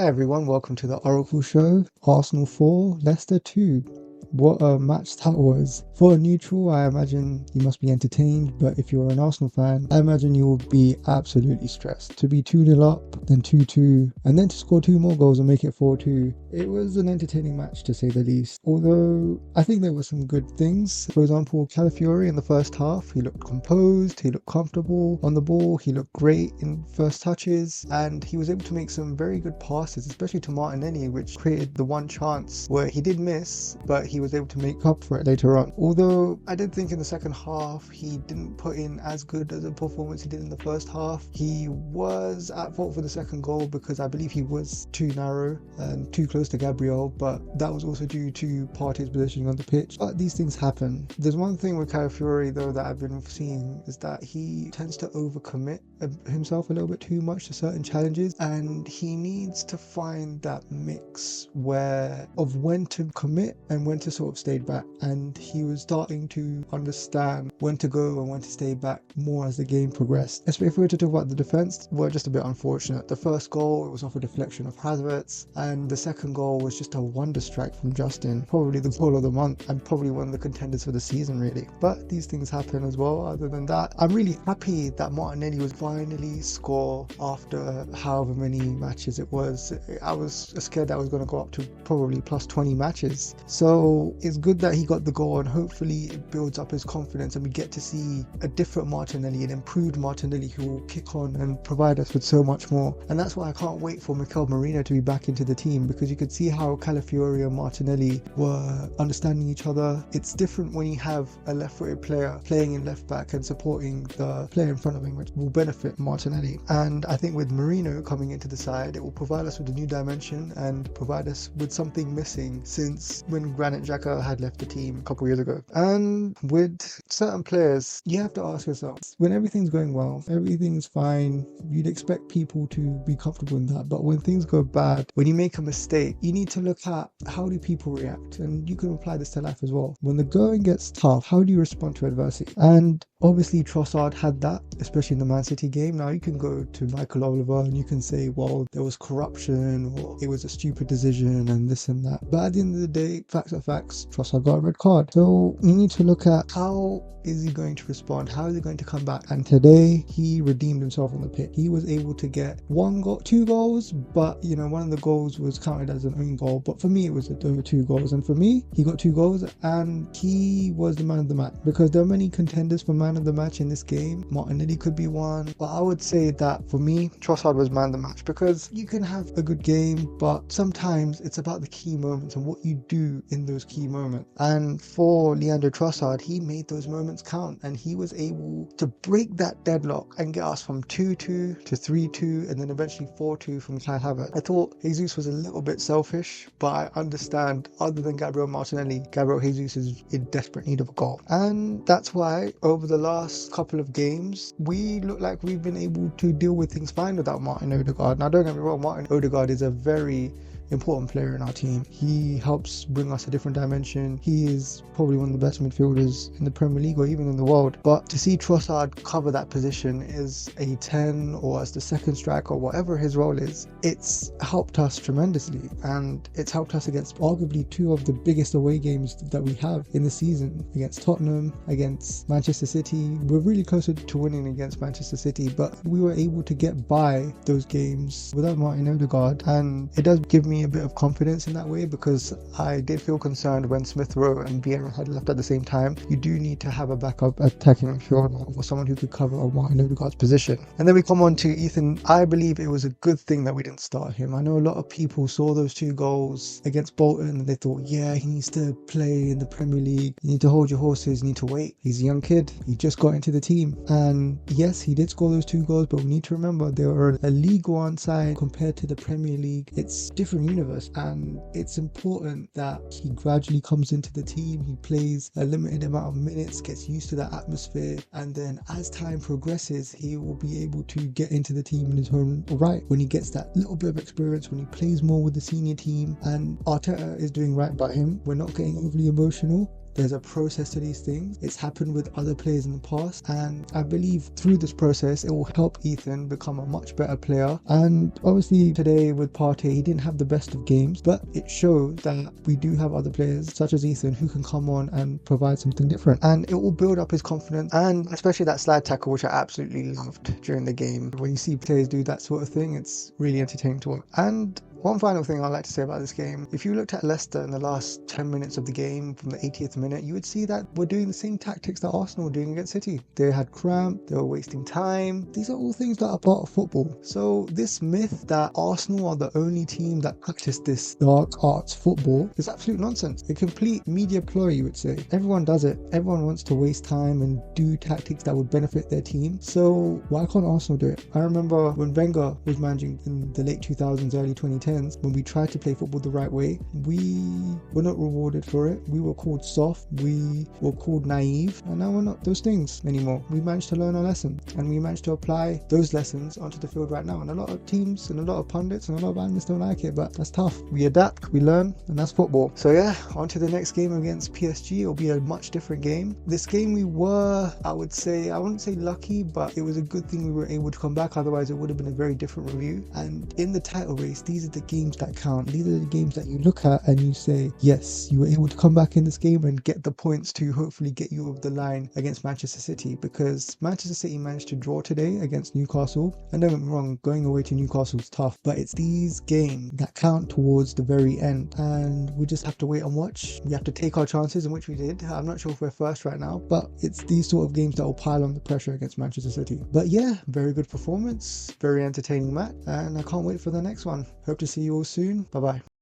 Hi everyone, welcome to the Oracle Show. Arsenal 4, Leicester 2. What a match that was. For a neutral, I imagine you must be entertained, but if you're an Arsenal fan, I imagine you will be absolutely stressed. To be 2-0 up, then 2-2, and then to score 2 more goals and make it 4-2. It was an entertaining match to say the least. Although, I think there were some good things. For example, Calafiori in the first half, he looked composed, he looked comfortable on the ball, he looked great in first touches, and he was able to make some very good passes, especially to Martinelli, which created the one chance where he did miss, but he was able to make up for it later on. Although I did think in the second half he didn't put in as good as a performance he did in the first half. He was at fault for the second goal because I believe he was too narrow and too close to Gabriel, but that was also due to Partey's positioning on the pitch. But these things happen. There's one thing with Calafiori though that I've been seeing is that he tends to overcommit himself a little bit too much to certain challenges, and he needs to find that mix of when to commit and when to sort of stay back, and he was starting to understand when to go and when to stay back more as the game progressed. Especially if we were to talk about the defense, we're just a bit unfortunate. The first goal, it was off a deflection of Havertz, and the second goal was just a wonder strike from Justin, probably the goal of the month and probably one of the contenders for the season really. But these things happen as well. Other than that, I'm really happy that Martinelli was finally score after however many matches it was. I was scared that I was going to go up to probably plus 20 matches. So it's good that he got the goal, and hopefully it builds up his confidence and we get to see a different Martinelli, an improved Martinelli who will kick on and provide us with so much more. And that's why I can't wait for Mikel Merino to be back into the team, because you could see how Calafiori and Martinelli were understanding each other. It's different when you have a left-footed player playing in left back and supporting the player in front of him, which will benefit Martinelli. And I think with Merino coming into the side, it will provide us with a new dimension and provide us with something missing since when Granit Xhaka had left the team a couple of years ago. And with certain players, you have to ask yourself, when everything's going well, everything's fine, you'd expect people to be comfortable in that. But when things go bad, when you make a mistake, you need to look at how do people react, and you can apply this to life as well. When the going gets tough, how do you respond to adversity? And obviously Trossard had that, especially in the Man City game. Now you can go to Michael Oliver and you can say, well, there was corruption or it was a stupid decision and this and that. But at the end of the day, facts are facts. Trossard got a red card. So you need to look at how is he going to respond? How is he going to come back? And today he redeemed himself on the pitch. He was able to get 2 goals, but one of the goals was counted as an own goal. But for me, it was over 2 goals. And for me, he got 2 goals and he was the man of the match, because there are many contenders for man of the match in this game. Martinelli could be one, but I would say that for me, Trossard was man of the match, because you can have a good game, but sometimes it's about the key moments and what you do in those key moments. And for Leandro Trossard, he made those moments count, and he was able to break that deadlock and get us from 2-2 to 3-2 and then eventually 4-2 from Kai Havertz. I thought Jesus was a little bit selfish, but I understand, other than Gabriel Martinelli, Gabriel Jesus is in desperate need of a goal. And that's why over the last couple of games, we look like we've been able to deal with things fine without Martin Odegaard. Now don't get me wrong, Martin Odegaard is a very important player in our team. He helps bring us a different dimension. He is probably one of the best midfielders in the Premier League or even in the world. But to see Trossard cover that position as a 10 or as the second striker or whatever his role is, it's helped us tremendously, and it's helped us against arguably 2 of the biggest away games that we have in the season, against Tottenham, against Manchester City. We're really closer to winning against Manchester City, but we were able to get by those games without Martin Odegaard, and it does give me a bit of confidence in that way, because I did feel concerned when Smith Rowe and Vieira had left at the same time. You do need to have a backup attacking midfielder or someone who could cover Martin Odegaard's position. And then we come on to Ethan. I believe it was a good thing that we didn't start him. I know a lot of people saw those 2 goals against Bolton and they thought, yeah, he needs to play in the Premier League. You need to hold your horses, you need to wait. He's a young kid. He just got into the team. And yes, he did score those 2 goals, but we need to remember they were a League One side compared to the Premier League. It's different universe, and it's important that he gradually comes into the team. He plays a limited amount of minutes, gets used to that atmosphere, and then as time progresses, he will be able to get into the team in his own right when he gets that little bit of experience, when he plays more with the senior team. And Arteta is doing right by him. We're not getting overly emotional. there's a process to these things. It's happened with other players in the past, and I believe through this process it will help Ethan become a much better player. And obviously today with Partey, he didn't have the best of games, but it shows that we do have other players such as Ethan who can come on and provide something different, and it will build up his confidence, and especially that slide tackle, which I absolutely loved during the game. When you see players do that sort of thing, it's really entertaining to watch. And one final thing I'd like to say about this game, if you looked at Leicester in the last 10 minutes of the game from the 80th minute, you would see that we're doing the same tactics that Arsenal were doing against City. They had cramp, they were wasting time. These are all things that are part of football. So this myth that Arsenal are the only team that practice this dark arts football is absolute nonsense. A complete media ploy, you would say. Everyone does it. Everyone wants to waste time and do tactics that would benefit their team. So why can't Arsenal do it? I remember when Wenger was managing in the late 2000s, early 2010s, when we tried to play football the right way, we were not rewarded for it. We were called soft, we were called naive, and now we're not those things anymore. We managed to learn our lesson, and we managed to apply those lessons onto the field right now. And a lot of teams and a lot of pundits and a lot of analysts don't like it, but that's tough. We adapt, we learn, and that's football. So yeah, on to the next game against PSG. It'll be a much different game. This game we were, I wouldn't say lucky, but it was a good thing we were able to come back. Otherwise it would have been a very different review. And in the title race, these are the games that count. These are the games that you look at and you say, yes, you were able to come back in this game and get the points to hopefully get you over the line against Manchester City, because Manchester City managed to draw today against Newcastle. And don't get me wrong, going away to Newcastle is tough, but it's these games that count towards the very end, and we just have to wait and watch. We have to take our chances, in which we did. I'm not sure if we're first right now, but it's these sort of games that will pile on the pressure against Manchester City. But yeah, very good performance, very entertaining match, and I can't wait for the next one. Hope to see you all soon. Bye bye.